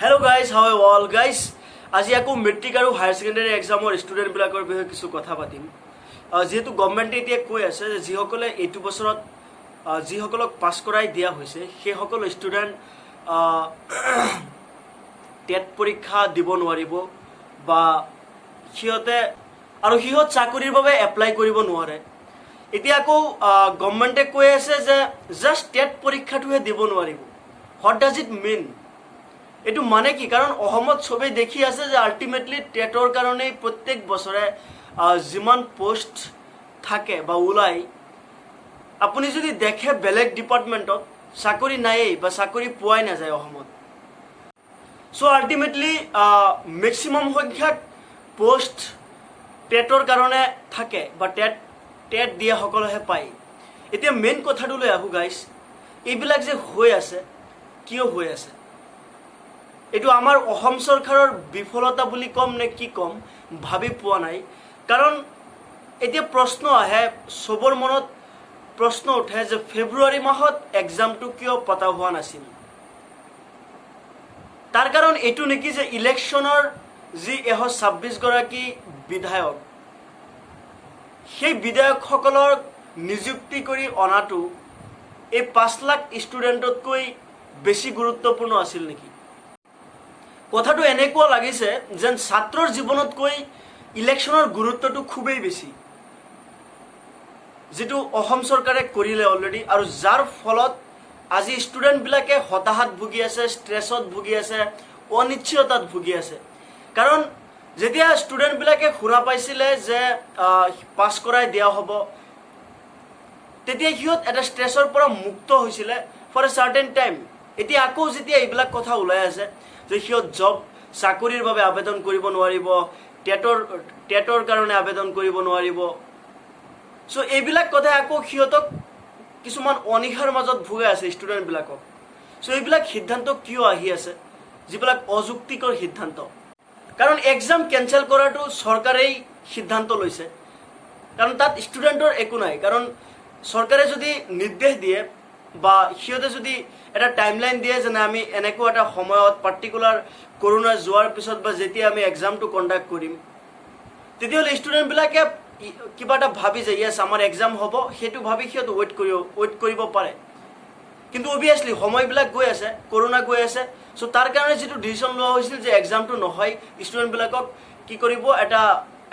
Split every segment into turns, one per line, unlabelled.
Hello guys, how are you all guys? আজি আকৌ matric আৰু হায়াৰ সেকেন্ডাৰী এক্সামৰ ষ্টুডেন্ট বিলাকৰ বিষয়ে কিছু কথা পাতিম। যেহেতু গভৰ্নমেন্টে এতিয়া কৈ আছে যে যিসকলে এইটো বছৰত যিসকলক পাছ কৰাই দিয়া হৈছে সেই সকল ষ্টুডেন্ট টেট পৰীক্ষা দিব নোৱাৰিব বা সিহঁতে চাকৰিৰ বাবে এপ্লাই কৰিব নোৱাৰে। এতিয়া আকৌ গভৰ্নমেন্টে কৈ আছে যে জাস্ট টেট পৰীক্ষাটোহে দিব নোৱাৰিব। হোৱাট ডাজ ইট মিন? এইটো মানে কি? কাৰণ অসমত সবেই দেখি আছে যে আল্টিমেটলি টেটৰ কাৰণে প্ৰত্যেক বছৰে যিমান পোষ্ট থাকে বা ওলাই, আপুনি যদি দেখে বেলেগ ডিপাৰ্টমেণ্টত চাকৰি নায়েই বা চাকৰি পোৱাই নাযায় অসমত। সো আল্টিমেটলি মেক্সিমাম সংখ্যক পোষ্ট টেটৰ কাৰণে থাকে বা টেট দিয়া সকলেহে পায়। এতিয়া মেইন কথাটোলৈ আহোঁ গাইজ, এইবিলাক যে হৈ আছে কিয় হৈ আছে? এইটো আমাৰ অসম চৰকাৰৰ বিফলতা বুলি কম নে কি কম ভাবি পোৱা নাই। কাৰণ এতিয়া প্ৰশ্ন আহে, সবৰ মনত প্ৰশ্ন উঠে যে ফেব্ৰুৱাৰী মাহত এক্সামটো কিয় পতা হোৱা নাছিল? তাৰ কাৰণ এইটো নেকি যে ইলেকশ্যনৰ যি 126 গৰাকী বিধায়ক, সেই বিধায়কসকলৰ নিযুক্তি কৰি অনাটো এই 5 লাখ ষ্টুডেণ্টতকৈ বেছি গুৰুত্বপূৰ্ণ আছিল নেকি? কথাটো এনেকুৱা লাগিছে যেন ছাত্ৰৰ জীৱনতকৈ ইলেকশ্যনৰ গুৰুত্বটো খুবেই বেছি, যেটো অসম চৰকাৰে কৰিলে অলৰেডি, আৰু যাৰ ফলত আজি ষ্টুডেণ্টবিলাকে হতাশাত ভুগি আছে, ষ্ট্ৰেছত ভুগি আছে, অনিশ্চয়তাত ভুগি আছে। কাৰণ যেতিয়া ষ্টুডেণ্টবিলাকে শুনা পাইছিলে যে পাছ কৰাই দিয়া হ'ব, তেতিয়া সিহঁত এটা ষ্ট্ৰেছৰ পৰা মুক্ত হৈছিলে ফৰ এ চাৰ্টেন টাইম। এতিয়া আকৌ যেতিয়া এইবিলাক কথা ওলাই আছে যে সিহঁত চাকৰিৰ বাবে আবেদন কৰিব নোৱাৰিব, টেটৰ কাৰণে আবেদন কৰিব নোৱাৰিব, চ' এইবিলাক কথা আকৌ সিহঁতক কিছুমান অনিশাৰ মাজত ভুগাই আছে ষ্টুডেণ্টবিলাকক। চ' এইবিলাক সিদ্ধান্ত কিয় আহি আছে, যিবিলাক অযুক্তিকৰ সিদ্ধান্ত? কাৰণ এক্সাম কেঞ্চেল কৰাটো চৰকাৰেই সিদ্ধান্ত লৈছে, কাৰণ তাত ষ্টুডেণ্টৰ একো নাই। কাৰণ চৰকাৰে যদি নিৰ্দেশ দিয়ে বা সিহঁতে যদি এটা টাইমলাইন দিয়ে যে আমি এনেকুৱা এটা সময়ত পাৰ্টিকুলাৰ কৰোণা যোৱাৰ পিছত বা যেতিয়া আমি এক্সামটো কণ্ডাক্ট কৰিম, তেতিয়াহ'লে ষ্টুডেণ্টবিলাকে কিবা এটা ভাবি যে য়েছ আমাৰ এক্সাম হ'ব, সেইটো ভাবি সিহঁতে ৱেইট কৰিব পাৰে। কিন্তু অভিয়াছলি সময়বিলাক গৈ আছে, কৰোণা গৈ আছে, চ' তাৰ কাৰণে যিটো ডিচিশ্যন লোৱা হৈছিল যে এক্সামটো নহয়, ষ্টুডেণ্টবিলাকক কি কৰিব,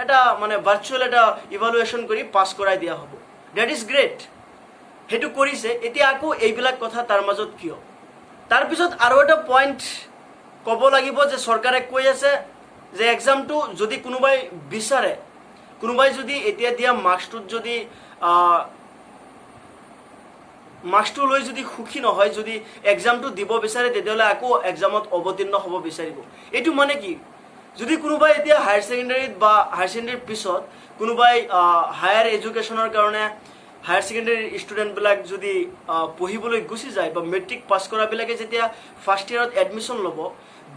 এটা মানে ভাৰ্চুৱেল এটা ইভালুৱেশ্যন কৰি পাছ কৰাই দিয়া হ'ব। ডেট ইজ গ্ৰেট, সেইটো কৰিছে। এতিয়া আকৌ এইবিলাক কথা তাৰ মাজত কিয়? তাৰপিছত আৰু এটা পইণ্ট ক'ব লাগিব যে চৰকাৰে কৈ আছে যে এক্সামটো যদি কোনোবাই বিচাৰে, কোনোবাই যদি এতিয়া দিয়া মাৰ্কছটো লৈ যদি সুখী নহয়, যদি এক্সামটো দিব বিচাৰে, তেতিয়াহ'লে আকৌ এক্সামত অৱতীৰ্ণ হ'ব বিচাৰিব। এইটো মানে কি? যদি কোনোবাই এতিয়া হায়াৰ ছেকেণ্ডাৰীত বা হায়াৰ ছেকেণ্ডাৰীৰ পিছত কোনোবাই হায়াৰ এডুকেশ্যনৰ কাৰণে হায়াৰ ছেকেণ্ডাৰী ষ্টুডেণ্টবিলাক যদি পঢ়িবলৈ গুচি যায় বা মেট্ৰিক পাছ কৰাবিলাকে যেতিয়া ফাৰ্ষ্ট ইয়েৰত এডমিশ্যন ল'ব,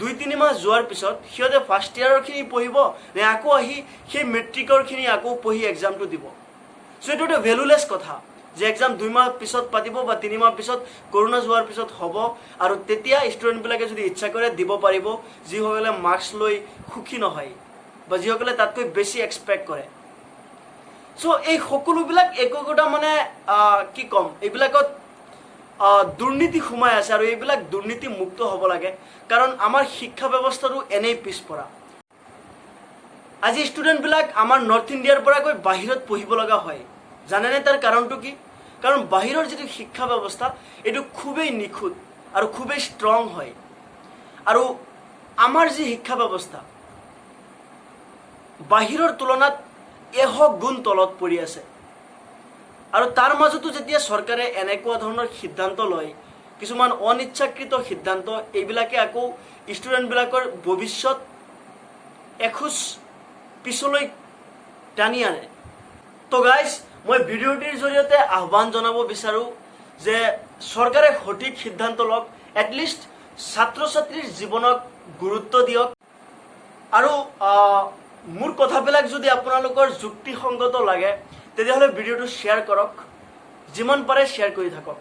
2-3 মাহ যোৱাৰ পিছত সিহঁতে ফাৰ্ষ্ট ইয়েৰৰখিনি পঢ়িব নে আকৌ আহি সেই মেট্ৰিকৰখিনি আকৌ পঢ়ি এক্সামটো দিব? চ' এইটো এটা ভেলুলেছ কথা যে এক্সাম 2 মাহ পিছত পাতিব বা 3 মাহ পিছত কৰোণা যোৱাৰ পিছত হ'ব, আৰু তেতিয়া ষ্টুডেণ্টবিলাকে যদি ইচ্ছা কৰে দিব পাৰিব, যিসকলে মাৰ্কছ লৈ সুখী নহয় বা যিসকলে তাতকৈ বেছি এক্সপেক্ট কৰে। চ' এই সকলোবিলাক একোটা মানে কি ক'ম, এইবিলাকত দুৰ্নীতি সোমাই আছে, আৰু এইবিলাক দুৰ্নীতি মুক্ত হ'ব লাগে। কাৰণ আমাৰ শিক্ষা ব্যৱস্থাটো এনেই পিছপৰা। আজি ষ্টুডেণ্টবিলাক আমাৰ নৰ্থ ইণ্ডিয়াৰ পৰা গৈ বাহিৰত পঢ়িব লগা হয়। জানেনে তাৰ কাৰণটো কি? কাৰণ বাহিৰৰ যিটো শিক্ষা ব্যৱস্থা, এইটো খুবেই নিখুঁত আৰু খুবেই ষ্ট্ৰং হয়, আৰু আমাৰ যি শিক্ষা ব্যৱস্থা বাহিৰৰ তুলনাত 100 গুণ তলত পৰি আছে। আৰু তাৰ মাজতো যেতিয়া চৰকাৰে এনেকুৱা ধৰণৰ সিদ্ধান্ত লয়, কিছুমান অনিচ্ছাকৃত সিদ্ধান্ত, এইবিলাকে আকৌ ষ্টুডেণ্টবিলাকৰ ভৱিষ্যত এখোজ পিছলৈ টানি আনে। তো গাইজ, মই ভিডিঅ'টিৰ জৰিয়তে আহ্বান জনাব বিচাৰোঁ যে চৰকাৰে সঠিক সিদ্ধান্ত লওক, এটলিষ্ট ছাত্ৰ ছাত্ৰীৰ জীৱনক গুৰুত্ব দিয়ক, আৰু মোৰ কথাবিলাক যদি আপোনালোকৰ যুক্তিসংগত লাগে তেতিয়াহ'লে ভিডিঅ'টো শ্বেয়াৰ কৰক, যিমান পাৰে শ্বেয়াৰ কৰি থাকক।